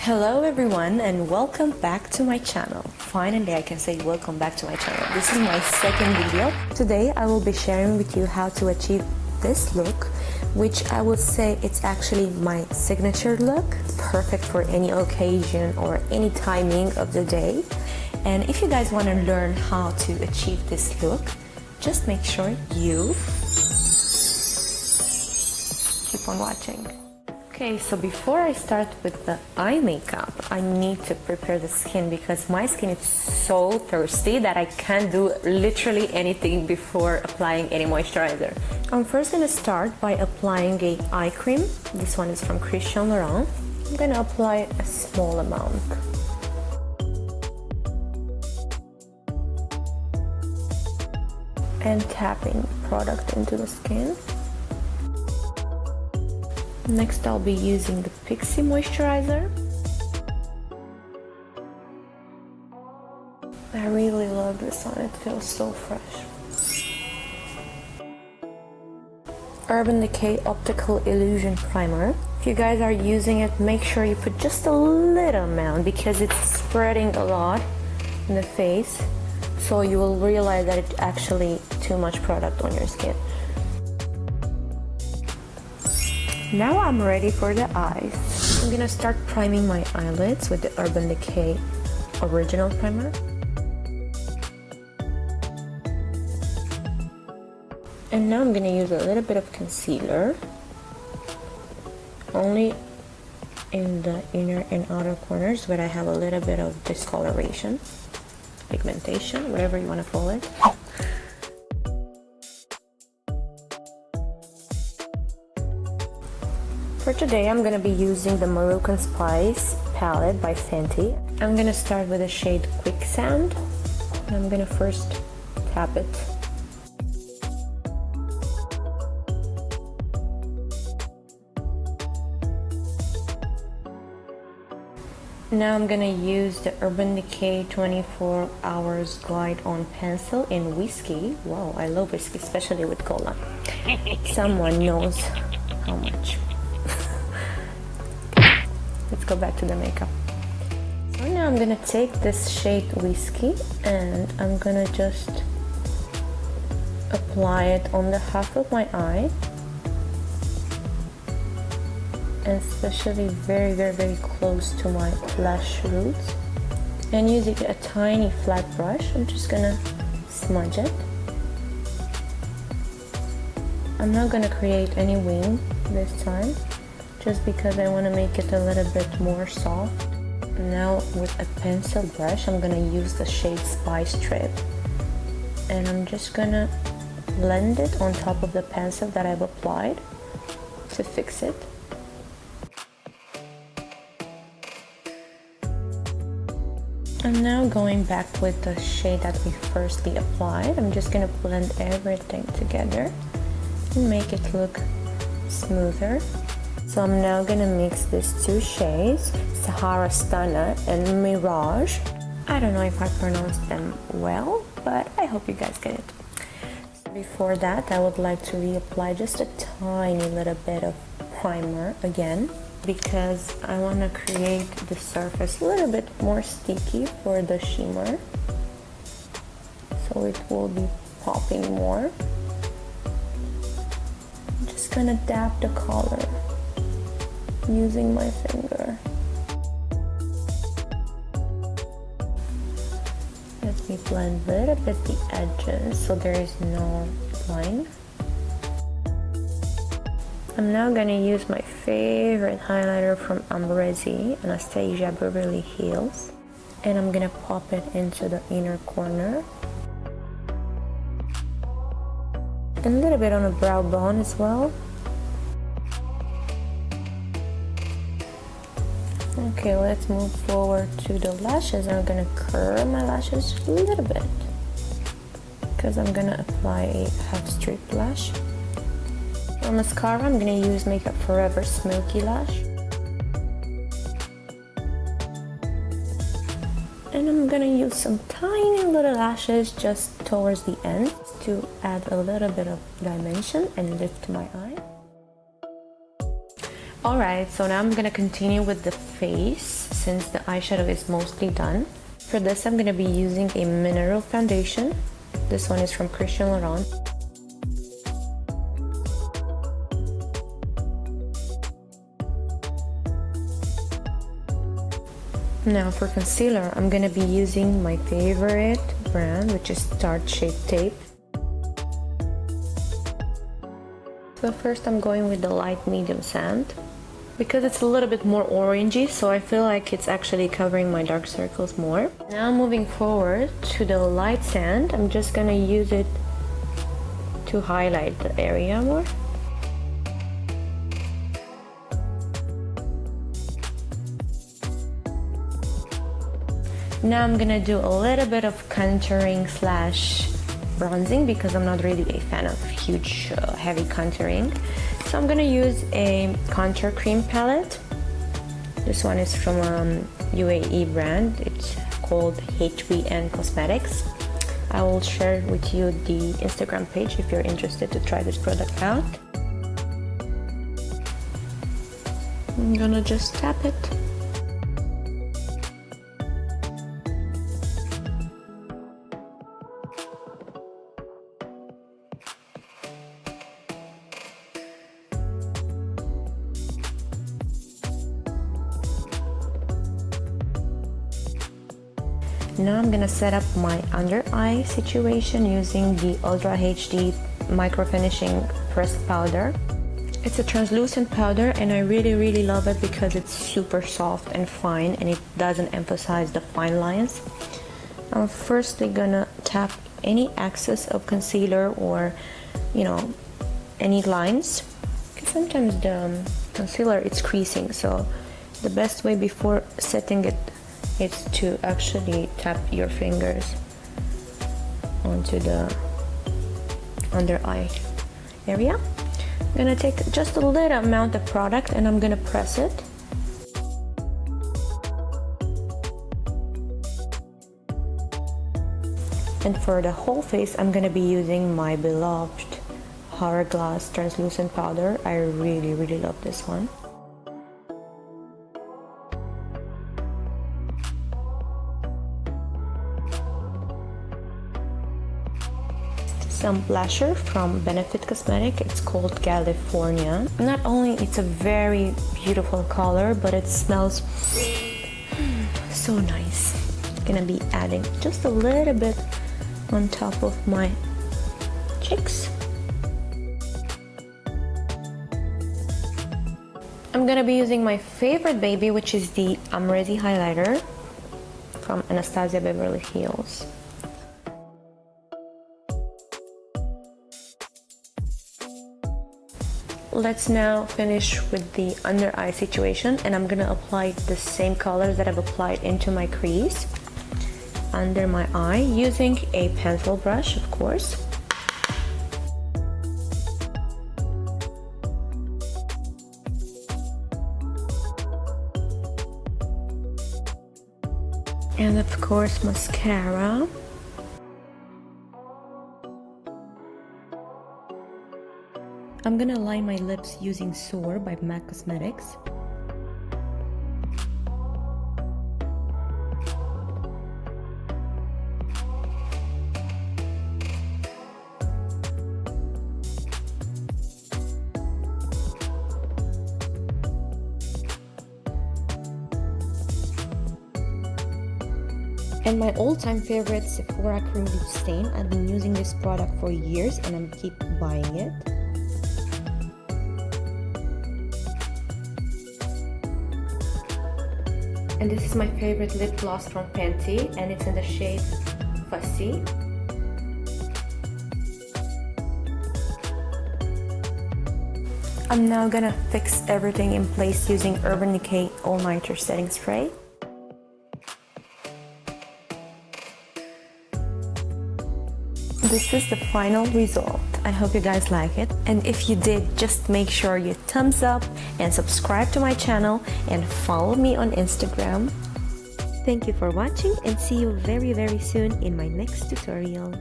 Hello everyone and welcome back to my channel. Finally I can say welcome back to my channel. This is my second video. Today I will be sharing with you how to achieve this look, which I would say it's actually my signature look. Perfect for any occasion or any timing of the day. And if you guys want to learn how to achieve this look, just make sure you keep on watching. Okay, so before I start with the eye makeup, I need to prepare the skin because my skin is so thirsty that I can't do literally anything before applying any moisturizer. I'm first going to start by applying a eye cream. This one is from Christian Laurent. I'm going to apply a small amount. And tapping product into the skin. Next I'll be using the Pixie moisturizer. I really love this one, it feels so fresh. Urban Decay Optical Illusion Primer. If you guys are using it, make sure you put just a little amount because it's spreading a lot in the face. So you will realize that it's actually too much product on your skin. Now I'm ready for the eyes. I'm gonna start priming my eyelids with the Urban Decay Original Primer. And now I'm gonna use a little bit of concealer, only in the inner and outer corners where I have a little bit of discoloration, pigmentation, whatever you want to call it. For today, I'm going to be using the Moroccan Spice palette by Fenty. I'm going to start with the shade Quicksand. And I'm going to first tap it. Now I'm going to use the Urban Decay 24 Hours Glide On Pencil in Whiskey. Wow, I love whiskey, especially with cola. Someone knows how much. Let's go back to the makeup. So now I'm gonna take this shade Whiskey and I'm gonna just apply it on the half of my eye, and especially very close to my lash roots. And using a tiny flat brush, I'm just gonna smudge it. I'm not gonna create any wing this time, just because I want to make it a little bit more soft. Now with a pencil brush, I'm going to use the shade Spice Trip. And I'm just going to blend it on top of the pencil that I've applied to fix it. I'm now going back with the shade that we firstly applied. I'm just going to blend everything together and make it look smoother. So I'm now gonna mix these two shades, Sahara Stunna and Mirage. I don't know if I pronounced them well, but I hope you guys get it. So before that, I would like to reapply just a tiny little bit of primer again, because I want to create the surface a little bit more sticky for the shimmer, so it will be popping more. I'm just gonna dab the color using my finger. Let me blend a little bit the edges so there is no line. I'm now going to use my favorite highlighter from Ambresi, Anastasia Beverly Hills, and I'm going to pop it into the inner corner and a little bit on the brow bone as well. Okay, let's move forward to the lashes. I'm gonna curl my lashes a little bit because I'm gonna apply a half strip lash. For mascara, I'm gonna use Makeup Forever Smoky Lash. And I'm gonna use some tiny little lashes just towards the end to add a little bit of dimension and lift my eye. Alright, so now I'm gonna continue with the face since the eyeshadow is mostly done. For this, I'm gonna be using a mineral foundation. This one is from Christian Laurent. Now for concealer, I'm gonna be using my favorite brand, which is Tarte Shape Tape. So first I'm going with the light medium sand because it's a little bit more orangey, so I feel like it's actually covering my dark circles more. Now moving forward to the light sand, I'm just gonna use it to highlight the area more. Now I'm gonna do a little bit of contouring slash bronzing because I'm not really a fan of huge heavy contouring. So I'm gonna use a contour cream palette. This one is from UAE brand. It's called HBN Cosmetics. I will share with you the Instagram page if you're interested to try this product out. I'm gonna just tap it. Now I'm gonna set up my under eye situation using the Ultra HD Micro Finishing Pressed Powder. It's a translucent powder and I really love it because it's super soft and fine and it doesn't emphasize the fine lines. I'm firstly gonna tap any excess of concealer or any lines. Sometimes the concealer it's creasing, so the best way before setting it is to actually tap your fingers onto the under eye area. I'm gonna take just a little amount of product and I'm gonna press it. And for the whole face, I'm gonna be using my beloved Hourglass translucent powder. I really love this one. Some blusher from Benefit Cosmetic. It's called California. Not only it's a very beautiful color, but it smells so nice. Gonna be adding just a little bit on top of my cheeks. I'm gonna be using my favorite baby, which is the Amrezi highlighter from Anastasia Beverly Hills. Let's now finish with the under eye situation, and I'm gonna apply the same colors that I've applied into my crease under my eye using a pencil brush, of course. And of course mascara. I'm gonna line my lips using Soar by MAC Cosmetics. And my all-time favorite Sephora Cream Lip Stain. I've been using this product for years and I'm keep buying it. And this is my favorite lip gloss from Fenty, and it's in the shade Fussy. I'm now gonna fix everything in place using Urban Decay All Nighter Setting Spray. This is the final result. I hope you guys like it, and if you did, just make sure you thumbs up and subscribe to my channel and follow me on Instagram. Thank you for watching and see you very soon in my next tutorial.